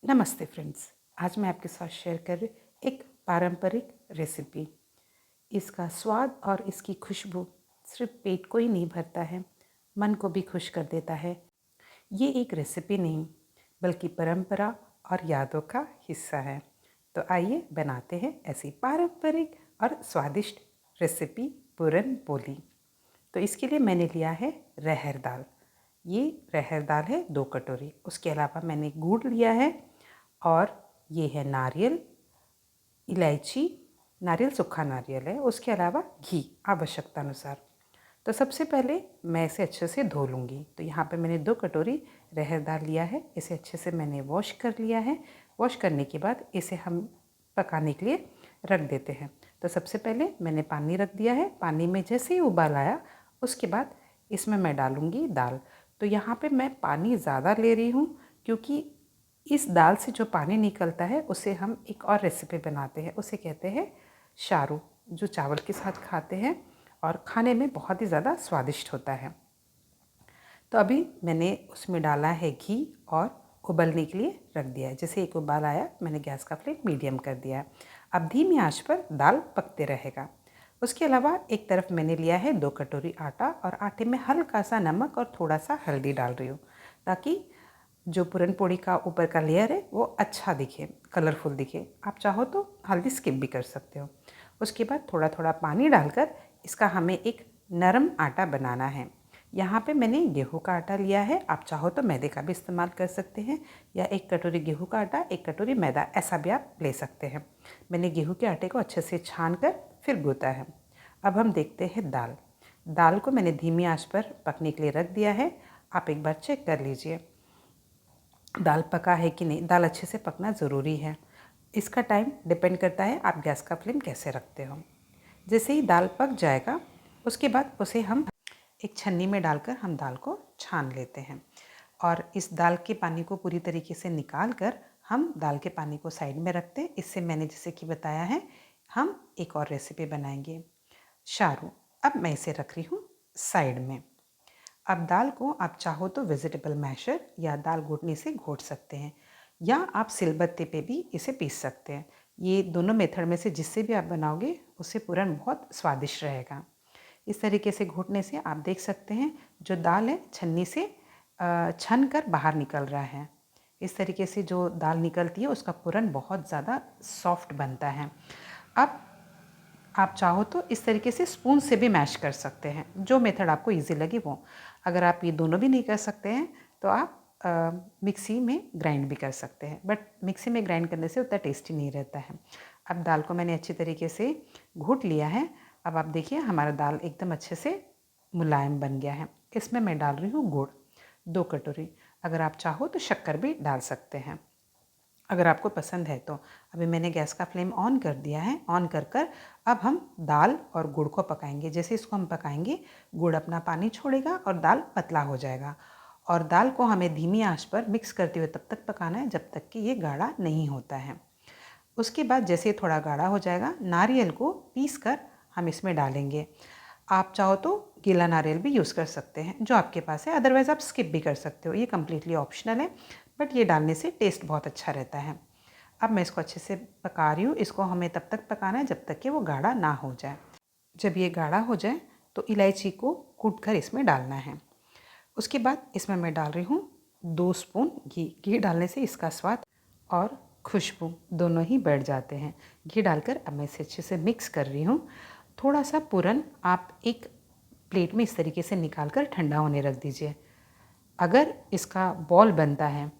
नमस्ते फ्रेंड्स। आज मैं आपके साथ शेयर कर रही एक पारंपरिक रेसिपी। इसका स्वाद और इसकी खुशबू सिर्फ पेट को ही नहीं भरता है, मन को भी खुश कर देता है। ये एक रेसिपी नहीं बल्कि परंपरा और यादों का हिस्सा है। तो आइए बनाते हैं ऐसी पारंपरिक और स्वादिष्ट रेसिपी पूरन पोली। तो इसके लिए मैंने लिया है रहर दाल। ये रहर दाल है 2 कटोरी। उसके अलावा मैंने गुड़ लिया है और ये है नारियल, इलायची, नारियल सूखा नारियल है, उसके अलावा घी आवश्यकता अनुसार। तो सबसे पहले मैं इसे अच्छे से धो लूँगी। तो यहाँ पे मैंने 2 कटोरी रहर दाल लिया है। इसे अच्छे से मैंने वॉश कर लिया है। वॉश करने के बाद इसे हम पकाने के लिए रख देते हैं। तो सबसे पहले मैंने पानी रख दिया है। पानी में जैसे ही उबाल आया उसके बाद इसमें मैं डालूँगी दाल। तो यहाँ पे मैं पानी ज़्यादा ले रही हूँ क्योंकि इस दाल से जो पानी निकलता है उसे हम एक और रेसिपी बनाते हैं, उसे कहते हैं शारू, जो चावल के साथ खाते हैं और खाने में बहुत ही ज़्यादा स्वादिष्ट होता है। तो अभी मैंने उसमें डाला है घी और उबलने के लिए रख दिया है। जैसे एक उबाल आया मैंने गैस का फ्लेम मीडियम कर दिया है। अब धीमी आंच पर दाल पकते रहेगा। उसके अलावा एक तरफ मैंने लिया है 2 कटोरी आटा और आटे में हल्का सा नमक और थोड़ा सा हल्दी डाल रही हूँ ताकि जो पूरन पोली का ऊपर का लेयर है वो अच्छा दिखे, कलरफुल दिखे। आप चाहो तो हल्दी स्किप भी कर सकते हो। उसके बाद थोड़ा थोड़ा पानी डालकर इसका हमें एक नरम आटा बनाना है। यहाँ पे मैंने गेहूं का आटा लिया है। आप चाहो तो मैदे का भी इस्तेमाल कर सकते हैं या 1 कटोरी गेहूं का आटा 1 कटोरी मैदा, ऐसा भी आप ले सकते हैं। मैंने गेहूं के आटे को अच्छे से छान कर फिर गूँथा है। अब हम देखते हैं दाल। दाल को मैंने धीमी आंच पर पकने के लिए रख दिया है। आप एक बार चेक कर लीजिए दाल पका है कि नहीं। दाल अच्छे से पकना ज़रूरी है। इसका टाइम डिपेंड करता है आप गैस का फ्लेम कैसे रखते हो। जैसे ही दाल पक जाएगा उसके बाद उसे हम एक छन्नी में डालकर हम दाल को छान लेते हैं और इस दाल के पानी को पूरी तरीके से निकाल कर हम दाल के पानी को साइड में रखते हैं। इससे मैंने जैसे कि बताया है हम एक और रेसिपी बनाएंगे शारू। अब मैं इसे रख रही हूँ साइड में। अब दाल को आप चाहो तो वेजिटेबल मैशर या दाल घोटने से घोट सकते हैं या आप सिलबत्ते पे भी इसे पीस सकते हैं। ये दोनों मेथड में से जिससे भी आप बनाओगे उससे पूरन बहुत स्वादिष्ट रहेगा। इस तरीके से घोटने से आप देख सकते हैं जो दाल है छन्नी से छन कर बाहर निकल रहा है। इस तरीके से जो दाल निकलती है उसका पूरन बहुत ज़्यादा सॉफ्ट बनता है। अब आप चाहो तो इस तरीके से स्पून से भी मैश कर सकते हैं, जो मेथड आपको इजी लगे वो। अगर आप ये दोनों भी नहीं कर सकते हैं तो आप मिक्सी में ग्राइंड भी कर सकते हैं, बट मिक्सी में ग्राइंड करने से उतना टेस्टी नहीं रहता है। अब दाल को मैंने अच्छी तरीके से घोट लिया है। अब आप देखिए हमारा दाल एकदम अच्छे से मुलायम बन गया है। इसमें मैं डाल रही हूँ गुड़ 2 कटोरी। अगर आप चाहो तो शक्कर भी डाल सकते हैं अगर आपको पसंद है तो। अभी मैंने गैस का फ्लेम ऑन कर दिया है। ऑन कर कर अब हम दाल और गुड़ को पकाएंगे। जैसे इसको हम पकाएंगे गुड़ अपना पानी छोड़ेगा और दाल पतला हो जाएगा और दाल को हमें धीमी आंच पर मिक्स करते हुए तब तक पकाना है जब तक कि ये गाढ़ा नहीं होता है। उसके बाद जैसे थोड़ा गाढ़ा हो जाएगा नारियल को पीस कर हम इसमें डालेंगे। आप चाहो तो गीला नारियल भी यूज़ कर सकते हैं जो आपके पास है, अदरवाइज़ आप स्किप भी कर सकते हो। ये कम्प्लीटली ऑप्शनल है बट ये डालने से टेस्ट बहुत अच्छा रहता है। अब मैं इसको अच्छे से पका रही हूँ। इसको हमें तब तक पकाना है जब तक कि वो गाढ़ा ना हो जाए। जब ये गाढ़ा हो जाए तो इलायची को कूट कर इसमें डालना है। उसके बाद इसमें मैं डाल रही हूँ 2 स्पून घी। घी डालने से इसका स्वाद और खुशबू दोनों ही बढ़ जाते हैं। घी डालकर अब मैं इसे अच्छे से मिक्स कर रही हूँ। थोड़ा सा पूरन आप एक प्लेट में इस तरीके से निकाल कर ठंडा होने रख दीजिए। अगर इसका बॉल बनता है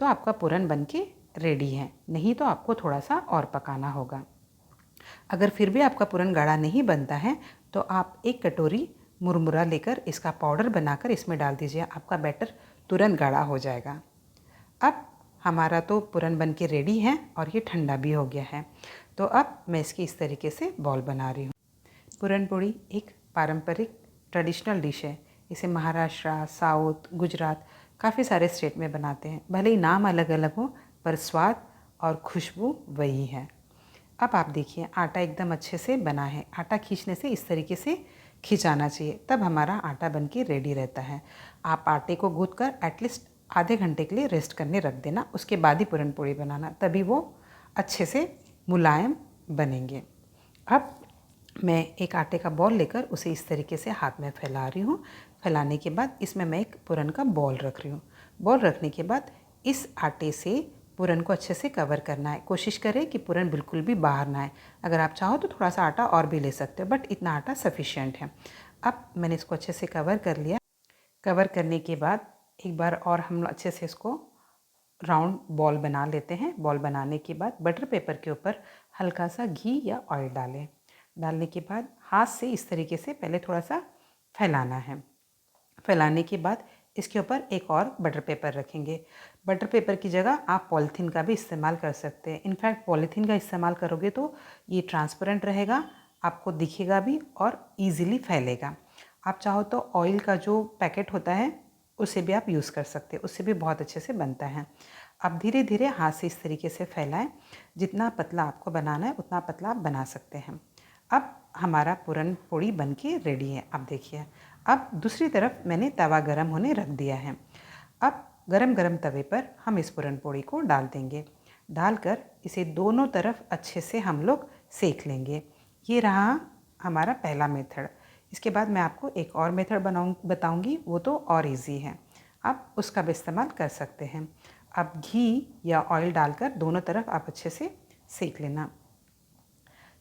तो आपका पूरन बन के रेडी है, नहीं तो आपको थोड़ा सा और पकाना होगा। अगर फिर भी आपका पूरन गाढ़ा नहीं बनता है तो आप 1 कटोरी मुरमुरा लेकर इसका पाउडर बनाकर इसमें डाल दीजिए। आपका बैटर तुरंत गाढ़ा हो जाएगा। अब हमारा तो पूरन बन के रेडी है और ये ठंडा भी हो गया है। तो अब मैं इसकी इस तरीके से बॉल बना रही हूँ। पूरन पोली एक पारंपरिक ट्रेडिशनल डिश है। इसे महाराष्ट्र, साउथ, गुजरात काफ़ी सारे स्टेट में बनाते हैं। भले ही नाम अलग अलग हो पर स्वाद और खुशबू वही है। अब आप देखिए आटा एकदम अच्छे से बना है। आटा खींचने से इस तरीके से खिंचाना चाहिए, तब हमारा आटा बन के रेडी रहता है। आप आटे को गूँथ कर एटलीस्ट आधे घंटे के लिए रेस्ट करने रख देना। उसके बाद ही पूरन पोड़ी बनाना, तभी वो अच्छे से मुलायम बनेंगे। अब मैं एक आटे का बॉल लेकर उसे इस तरीके से हाथ में फैला रही हूँ। फैलाने के बाद इसमें मैं एक पूरन का बॉल रख रही हूँ। बॉल रखने के बाद इस आटे से पूरन को अच्छे से कवर करना है। कोशिश करें कि पूरन बिल्कुल भी बाहर ना आए। अगर आप चाहो तो थोड़ा सा आटा और भी ले सकते हो, बट इतना आटा सफिशिएंट है। अब मैंने इसको अच्छे से कवर कर लिया। कवर करने के बाद एक बार और हम अच्छे से इसको राउंड बॉल बना लेते हैं। बॉल बनाने के बाद बटर पेपर के ऊपर हल्का सा घी या ऑयल डालें। डालने के बाद हाथ से इस तरीके से पहले थोड़ा सा फैलाना है। फैलाने के बाद इसके ऊपर एक और बटर पेपर रखेंगे। बटर पेपर की जगह आप पॉलीथीन का भी इस्तेमाल कर सकते हैं। इनफैक्ट पॉलीथीन का इस्तेमाल करोगे तो ये ट्रांसपेरेंट रहेगा, आपको दिखेगा भी और ईज़िली फैलेगा। आप चाहो तो ऑयल का जो पैकेट होता है उसे भी आप यूज़ कर सकते हैं, उससे भी बहुत अच्छे से बनता है। अब धीरे धीरे हाथ से इस तरीके से फैलाएं। जितना पतला आपको बनाना है उतना पतला आप बना सकते हैं। अब हमारा पूरन पोड़ी बनके रेडी है। अब देखिए, अब दूसरी तरफ मैंने तवा गरम होने रख दिया है। अब गरम गरम तवे पर हम इस पूरन पोड़ी को डाल देंगे। डालकर इसे दोनों तरफ अच्छे से हम लोग सेक लेंगे। ये रहा हमारा पहला मेथड। इसके बाद मैं आपको एक और मेथड बताऊंगी, वो तो और इजी है, आप उसका भी इस्तेमाल कर सकते हैं। अब घी या ऑयल डालकर दोनों तरफ आप अच्छे से सेक लेना।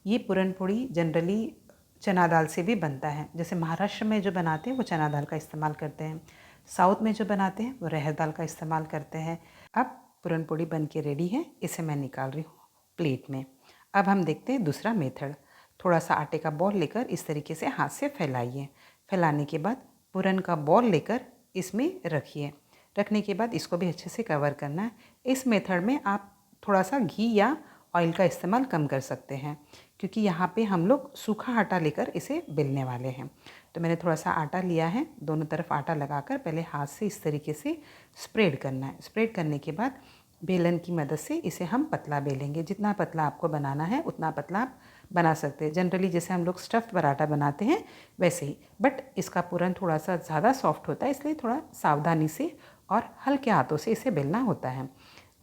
ये पूरन पोड़ी जनरली चना दाल से भी बनता है। जैसे महाराष्ट्र में जो बनाते हैं वो चना दाल का इस्तेमाल करते हैं, साउथ में जो बनाते हैं वो अरहर दाल का इस्तेमाल करते हैं। अब पूरन पोड़ी बन के रेडी है, इसे मैं निकाल रही हूँ प्लेट में। अब हम देखते हैं दूसरा मेथड। थोड़ा सा आटे का बॉल लेकर इस तरीके से हाथ से फैलाइए। फैलाने के बाद पूरन का बॉल लेकर इसमें रखिए। रखने के बाद इसको भी अच्छे से कवर करना है। इस मेथड में आप थोड़ा सा घी या ऑयल का इस्तेमाल कम कर सकते हैं, क्योंकि यहाँ पे हम लोग सूखा आटा लेकर इसे बेलने वाले हैं। तो मैंने थोड़ा सा आटा लिया है, दोनों तरफ आटा लगाकर पहले हाथ से इस तरीके से स्प्रेड करना है। स्प्रेड करने के बाद बेलन की मदद से इसे हम पतला बेलेंगे। जितना पतला आपको बनाना है उतना पतला आप बना सकते हैं। जनरली जैसे हम लोग स्टफ़्ड पराठा बनाते हैं वैसे ही, बट इसका पूरन थोड़ा सा ज़्यादा सॉफ्ट होता है, इसलिए थोड़ा सावधानी से और हल्के हाथों से इसे बेलना होता है।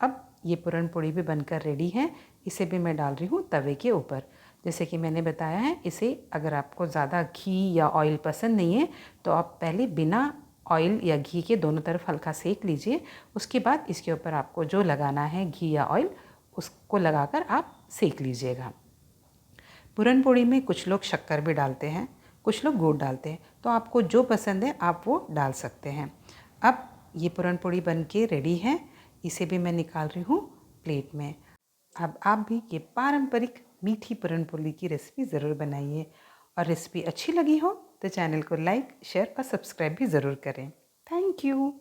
अब ये पूरन पोड़ी भी बनकर रेडी है। इसे भी मैं डाल रही हूँ तवे के ऊपर। जैसे कि मैंने बताया है, इसे अगर आपको ज़्यादा घी या ऑयल पसंद नहीं है तो आप पहले बिना ऑयल या घी के दोनों तरफ हल्का सेक लीजिए। उसके बाद इसके ऊपर आपको जो लगाना है घी या ऑयल, उसको लगाकर आप सेक लीजिएगा। पूरन पोड़ी में कुछ लोग शक्कर भी डालते हैं, कुछ लोग गुड़ डालते हैं, तो आपको जो पसंद है आप वो डाल सकते हैं। अब ये पूरन पोड़ी बन के रेडी है, इसे भी मैं निकाल रही हूँ प्लेट में। अब आप भी ये पारंपरिक मीठी पूरन पोली की रेसिपी ज़रूर बनाइए, और रेसिपी अच्छी लगी हो तो चैनल को लाइक, शेयर और सब्सक्राइब भी ज़रूर करें। Thank you.